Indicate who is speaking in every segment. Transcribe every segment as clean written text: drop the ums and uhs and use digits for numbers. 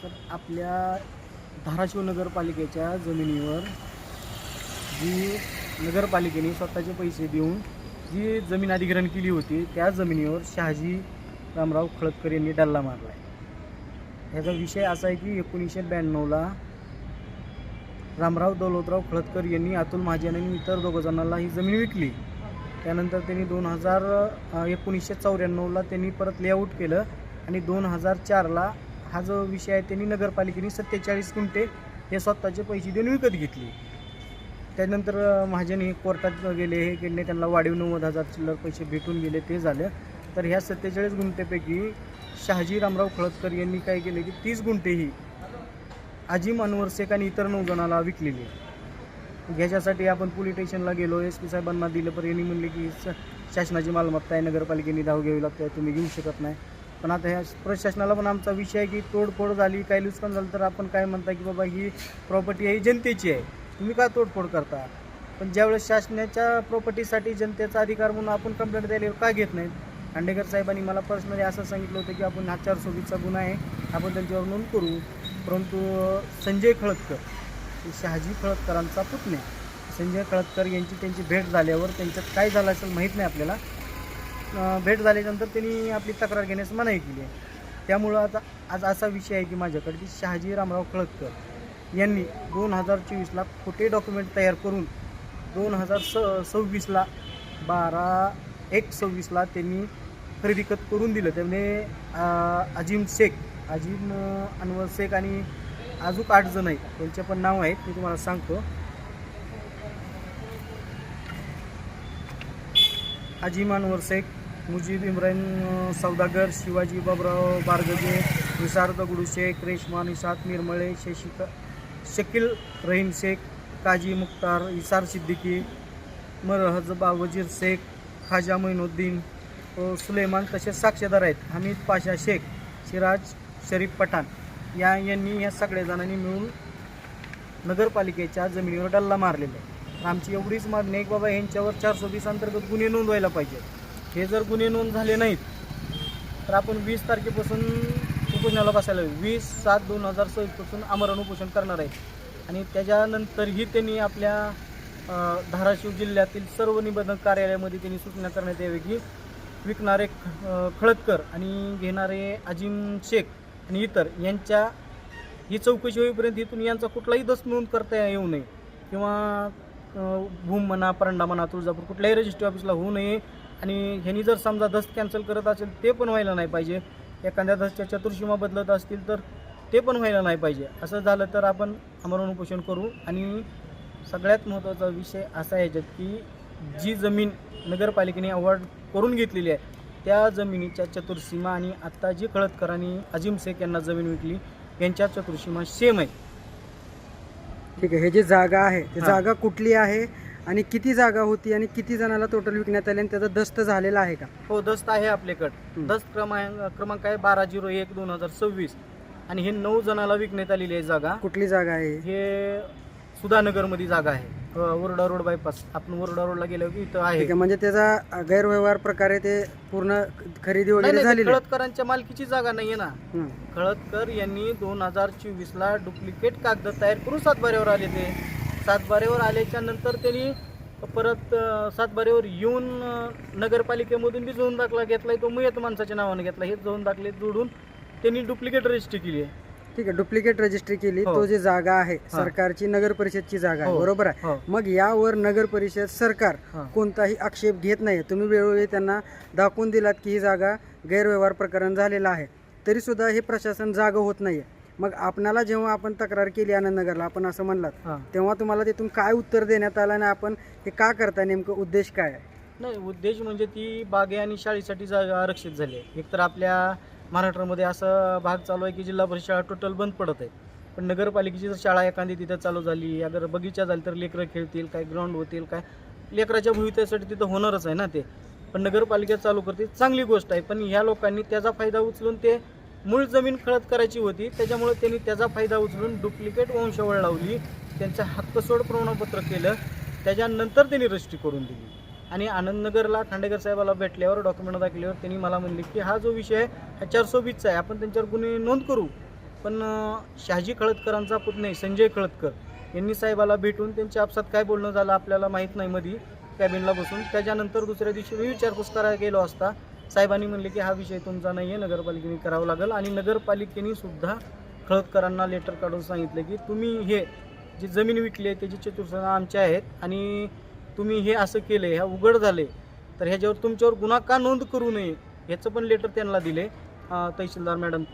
Speaker 1: तर आपल्या धाराशिव नगरपालिकेच्या जमिनीवर जी नगरपालिकेने स्वतःचे पैसे देऊन जी जमीन अधिग्रहण केली होती त्या जमिनीवर शहाजी रामराव खळदकर यांनी डल्ला मारला आहे. ह्याचा विषय असा आहे की 1992ला रामराव दौलतराव खळदकर यांनी अतुल महाजन आणि इतर दोघं जणांना ही जमीन विकली. त्यानंतर त्यांनी 1994ला त्यांनी परत लेआउट केलं आणि 2004ला हा जो विषय आहे त्यांनी नगरपालिकेने 47 गुंठे हे स्वतःचे पैसे देऊन विकत घेतली. त्यानंतर महाजन हे कोर्टात गेले, हे गेले, त्यांना वाढीव 90,000 चिल्लर पैसे भेटून गेले, ते झालं. तर ह्या 47 गुंठेपैकी शहाजी रामराव खळदकर यांनी काय केले की 30 गुंठे ही अजीम अनवर शेख आणि इतर 9 जणांना विकलेली. ह्याच्यासाठी आपण पोलीस स्टेशनला गेलो, SP साहेबांना दिलं, पण यांनी म्हणले की शासनाची मालमत्ता आहे, नगरपालिकेने धाव घ्यावी लागते, तुम्ही घेऊ शकत नाही. पण आता ह्या प्रशासनाला पण आमचा विषय आहे की तोडफोड झाली, काही नुकसान झालं तर आपण काय म्हणता की बाबा ही प्रॉपर्टी आहे जनतेची आहे, तुम्ही का तोडफोड करता. पण ज्यावेळेस शासनाच्या प्रॉपर्टीसाठी जनतेचा अधिकार म्हणून आपण कंप्लेंट द्यायला का घेत नाहीत. खांडेकर साहेबांनी मला पर्सनली असं सांगितलं होतं की आपण हा 420चा गुन्हा आहे, आपण त्यांच्यावर नोंद करू. परंतु संजय खळदकर, शहाजी खळदकरांचा पुतण्या संजय खळदकर यांची त्यांची भेट झाल्यावर त्यांच्यात काय झालं असेल माहीत नाही आपल्याला. भेट झाल्यानंतर त्यांनी आपली तक्रार घेण्यास मनाई केली आहे. त्यामुळं आता आज असा विषय आहे की माझ्याकडे की शहाजी रामराव खळदकर यांनी 2024ला खोटे डॉक्युमेंट तयार करून 2026ला 12/1/26ला त्यांनी खरेदी खत करून दिलं. त्यामुळे अजीम अनवर शेख आणि अजून 8 जण आहेत, त्यांचे पण नाव आहेत, मी तुम्हाला सांगतो. अजीम अनवर शेख, मुजीब इम्रान सौदागर, शिवाजी बाबराव बारगजे, निसार दगडू शेख, रेशमा निसात निर्मळे, शकील रहीम शेख, काजी मुख्तार, इसार सिद्दीकी, मरहजबा वजीर शेख, खाजा मोइनुद्दीन, सुलेमान, तसेच साक्षीदार आहेत हमीद पाशा शेख, सिराज शरीफ पठाण यांनी या सगळ्या जणांनी मिळून नगरपालिकेच्या जमिनीवर डल्ला मारलेला आहे. आमची एवढीच मागणी आहे की बाबा यांच्यावर 420 अंतर्गत गुन्हे नोंदवायला पाहिजे. हे जर गुन्हे नोंद झाले नाहीत तर आपण 20 तारखेपासून उपोषणाला बसायला 20/7/2024 पासून आमरण उपोषण करणार आहे. आणि त्याच्यानंतरही त्यांनी आपल्या धाराशिव जिल्ह्यातील सर्व निबंधक कार्यालयामध्ये त्यांनी सूचना करण्यात यावी की विकणारे खळदकर आणि घेणारे अजीम शेख आणि इतर यांच्या ही चौकशी होईपर्यंत इथून यांचा कुठलाही दस्त नोंद करता येऊ नये किंवा भूम म्हणा, परंडा म्हणा, तुळजापूर कुठल्याही रजिस्ट्री ऑफिसला होऊ नये. आणि ह्यांनी जर समजा दस्त कॅन्सल करत असेल ते पण व्हायला नाही पाहिजे. एखाद्या दस्तच्या चतुर्सीमा बदलत असतील तर ते पण व्हायला नाही पाहिजे. असं झालं तर आपण आमरण उपोषण करू. आणि सगळ्यात महत्त्वाचा विषय असा आहे की जी जमीन नगरपालिकेने अवॉर्ड करून घेतलेली आहे त्या जमिनीच्या चतुर्सीमा आणि आत्ता जी खळदकर आणि अजीम शेख यांना जमीन विकली यांच्या चतुर्सीमा सेम आहे.
Speaker 2: ठीक आहे. हे जे जागा आहे ती जागा कुठली आहे आणि किती जागा होती आणि किती जणांना टोटल विकण्यात आले आणि त्याचा दस्त झालेला आहे का?
Speaker 1: हो, दस्त आहे आपल्याकडे. दस्त क्रमांक आहे 12/01/2026 आणि हे 9 जणांना विकण्यात आलेली आहे जागा.
Speaker 2: कुठली जागा आहे?
Speaker 1: हे सुधानगरमध्ये जागा आहे, वरोडा रोड बायपास. आपण वरोडा रोडला गेलो की इथं आहे.
Speaker 2: ठीक आहे. म्हणजे त्याचा गैरव्यवहार प्रकारे ते पूर्ण खरेदी वगैरे झालेली आहे.
Speaker 1: खळदकरांच्या मालकीची जागा नाहीये ना. खळदकर यांनी 2024ला डुप्लिकेट कागद तयार करून सातबाऱ्यावर आले. ते सातबाऱ्यावर आल्याच्या नंतर त्यांनी परत सातबाऱ्यावर येऊन नगरपालिकेमधून बी जोडून दाखला घेतलाय, तो मयत माणसाच्या नावाने घेतला. हे जोडून दाखले जोडून त्यांनी डुप्लिकेट रजिस्ट्री केली आहे.
Speaker 2: ठीक आहे. डुप्लिकेट रजिस्ट्री केली. तो जी जागा आहे सरकारची नगर परिषदची जागा आहे, बरोबर आहे. मग यावर नगर परिषद सरकार कोणताही आक्षेप घेत नाही. तुम्ही वेळोवेळी त्यांना दाखवून दिलात की ही जागा गैरव्यवहार प्रकरण झालेला आहे, तरी सुद्धा हे प्रशासन जागं होत नाहीये. मग आपणाला जेव्हा आपण तक्रार केली आनंदनगरला, आपण असं म्हणलात, तेव्हा तुम्हाला तिथून काय उत्तर देण्यात आलं आणि आपण हे का करता, नेमकं उद्देश काय आहे?
Speaker 1: नाही, उद्देश म्हणजे ती बागे आणि शाळेसाठी जागा आरक्षित झाली आहे. एकतर आपल्या महाराष्ट्रामध्ये असा भाग चालू आहे की जिल्हा परिषद शाळा टोटल बंद पडत आहे. पण नगरपालिकेची जर शाळा एखादी तिथं चालू झाली, अगर बगीचा झाली तर लेकरं खेळतील, काय ग्राउंड होतील, काय लेकराच्या भविष्यासाठी तिथं होणारच आहे ना ते. पण नगरपालिका चालू करते, चांगली गोष्ट आहे. पण ह्या लोकांनी त्याचा फायदा उचलून ते मूळ जमीन खळद करायची होती, त्याच्यामुळे त्यांनी त्याचा फायदा उचलून डुप्लिकेट वंशावळ लावली, त्यांचं हक्कसोड प्रमाणपत्र केलं, त्याच्यानंतर त्यांनी रजिस्ट्री करून दिली. आणि आनंदनगरला खांडेकर साहेबाला भेटल्यावर डॉक्युमेंट दाखल्यावर त्यांनी मला म्हणले की हा जो विषय आहे हा 420चा आहे, आपण त्यांच्यावर गुन्हे नोंद करू. पण शहाजी खळदकरांचा पुतणे संजय खळदकर यांनी साहेबाला भेटून त्यांच्या आपसात काय बोलणं झालं आपल्याला माहीत नाही, मधी कॅबिनला बसून. त्याच्यानंतर दुसऱ्या दिवशी मी विचारपूस करायला गेलो असता साहेबांनी म्हणले की हा विषय तुमचा नाही आहे, नगरपालिकेने करावं लागेल. आणि नगरपालिकेने सुद्धा खळदकरांना लेटर काढून सांगितलं की तुम्ही हे जी जमीन विकली आहे त्याची चतुर्थांश आमच्या आहेत आणि तुम्ही हे असं केलं आहे, ह्या उघड झाले, तर ह्याच्यावर तुमच्यावर गुन्हा का नोंद करू नये ह्याचं पण लेटर त्यांना दिले तहसीलदार मॅडम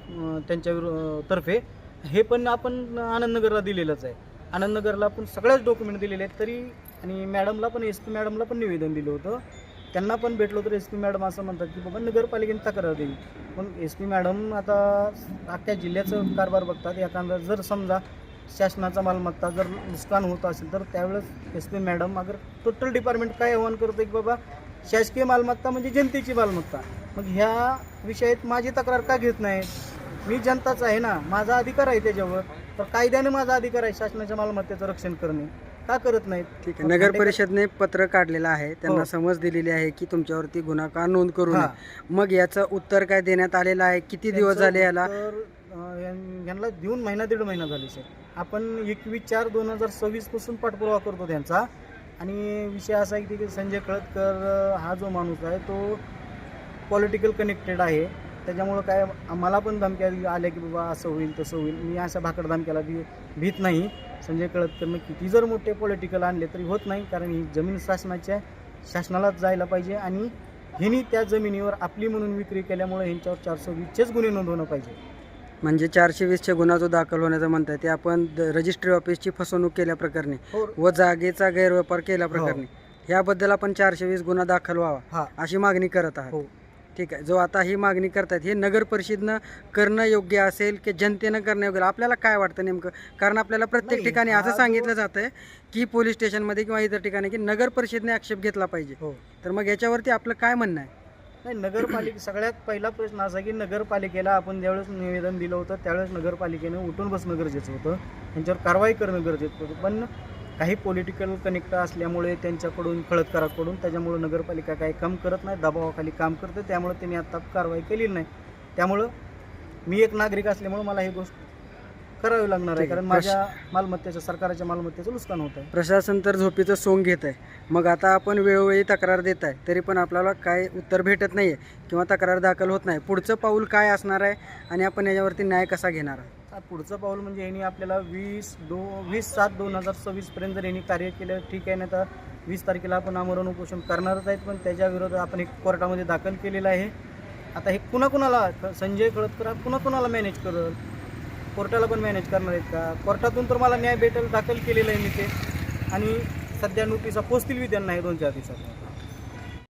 Speaker 1: त्यांच्या तर्फे. हे पण आपण आनंदनगरला दिलेलंच आहे. आनंदनगरला पण सगळ्याच डॉक्युमेंट दिलेले आहेत तरी, आणि मॅडमला पण SP मॅडमला पण निवेदन दिलं होतं, त्यांना पण भेटलो तर SP मॅडम असं म्हणतात की बाबा नगरपालिकेने तक्रार देईल. पण SP मॅडम आता अख्ख्या जिल्ह्याचं कारभार बघतात. एखादा जर समजा शासनाचा मालमत्ता जर नुकसान होत असेल तर त्यावेळेस SP मॅडम अगर टोटल डिपार्टमेंट काय आव्हान करतं की बाबा शासकीय मालमत्ता म्हणजे जनतेची मालमत्ता, मग ह्या विषयात माझी तक्रार का घेत नाही? मी जनताच आहे ना, माझा अधिकार आहे त्याच्यावर, तर कायद्याने माझा अधिकार आहे शासनाच्या मालमत्तेचं रक्षण करणे, का करत नाहीत?
Speaker 2: ठीक आहे. नगर परिषदने पत्र काढलेलं आहे, त्यांना समज दिलेली आहे की तुमच्यावरती गुन्हा का नोंद करू नये. मग याचं उत्तर काय देण्यात आलेलं आहे? किती दिवस झाले याला?
Speaker 1: यांना देऊन महिना दीड महिना झाले सर. आपण 21/4/2026 पासून पाठपुरावा करतो त्यांचा. आणि विषय असा आहे की संजय खळदकर हा जो माणूस आहे तो पॉलिटिकल कनेक्टेड आहे. त्याच्यामुळं काय आम्हाला पण धमक्या आल्या की बाबा असं होईल तसं होईल. मी अशा भाकड धमक्याला भीत नाही. संजय खळदकरनं किती जर मोठे पॉलिटिकल आणले तरी होत नाही, कारण ही जमीन शासनाची आहे, शासनालाच जायला पाहिजे. आणि ह्यांनी त्या जमिनीवर आपली म्हणून विक्री केल्यामुळे ह्यांच्यावर 420चेच गुन्हे नोंदवणं पाहिजे.
Speaker 2: म्हणजे 420चे गुन्हा जो दाखल होण्याचं म्हणताय ते आपण रजिस्ट्री ऑफिसची फसवणूक केल्याप्रकरणी व जागेचा गैरव्यापार केल्याप्रकरणी याबद्दल आपण 420 गुन्हा दाखल व्हावा अशी मागणी करत आहात. ठीक आहे. जो आता ही मागणी करतायत हे नगर परिषदनं करणं योग्य असेल की जनतेनं करणं योग्य? आपल्याला काय वाटतं नेमकं? कारण आपल्याला प्रत्येक ठिकाणी असं सांगितलं जातं की पोलीस स्टेशनमध्ये किंवा इतर ठिकाणी की नगर परिषदने आक्षेप घेतला पाहिजे. तर मग याच्यावरती आपलं काय म्हणणं आहे?
Speaker 1: नाही, नगरपालिका सगळ्यात पहिला प्रश्न असा की नगरपालिकेला आपण ज्यावेळेस निवेदन दिलं होतं त्यावेळेस नगरपालिकेनं उठून बसणं गरजेचं होतं, त्यांच्यावर कारवाई करणं गरजेचं होतं. पण काही पॉलिटिकल कनेक्ट असल्यामुळे त्यांच्याकडून खळदकराकडून त्याच्यामुळं नगरपालिका काही काम करत नाही, दबावाखाली काम करतं, त्यामुळे त्यांनी आता कारवाई केलेली नाही. त्यामुळं मी एक नागरिक असल्यामुळे मला ही गोष्ट करावी लागणार आहे, कारण माझ्या मालमत्तेचं सरकारच्या मालमत्तेचं नुकसान होत आहे.
Speaker 2: प्रशासन तर झोपीचं सोंग घेत आहे. मग आता आपण वेळोवेळी तक्रार देत आहे तरी पण आपल्याला काय उत्तर भेटत नाही आहे किंवा तक्रार दाखल होत नाही. पुढचं पाऊल काय असणार आहे आणि आपण याच्यावरती न्याय कसा घेणार आहे?
Speaker 1: पुढचं पाऊल म्हणजे यांनी आपल्याला 20/7/2026 पर्यंत जर यांनी कार्य केलं ठीक आहे, नाही तर 20 तारखेला आपण आमरण उपोषण करणारच आहेत. पण त्याच्या विरोधात आपण एक कोर्टामध्ये दाखल केलेलं आहे. आता हे कुणाकुणाला संजय खळदकर कुणाकुणाला मॅनेज करल? कोर्टाला पण मॅनेज करणार आहेत का? कोर्टातून तर मला न्याय भेटेल दाखल केलेलं आहे मी ते, आणि सध्या नोटिसा पोचतील त्यांना हे 2-4 दिवसात.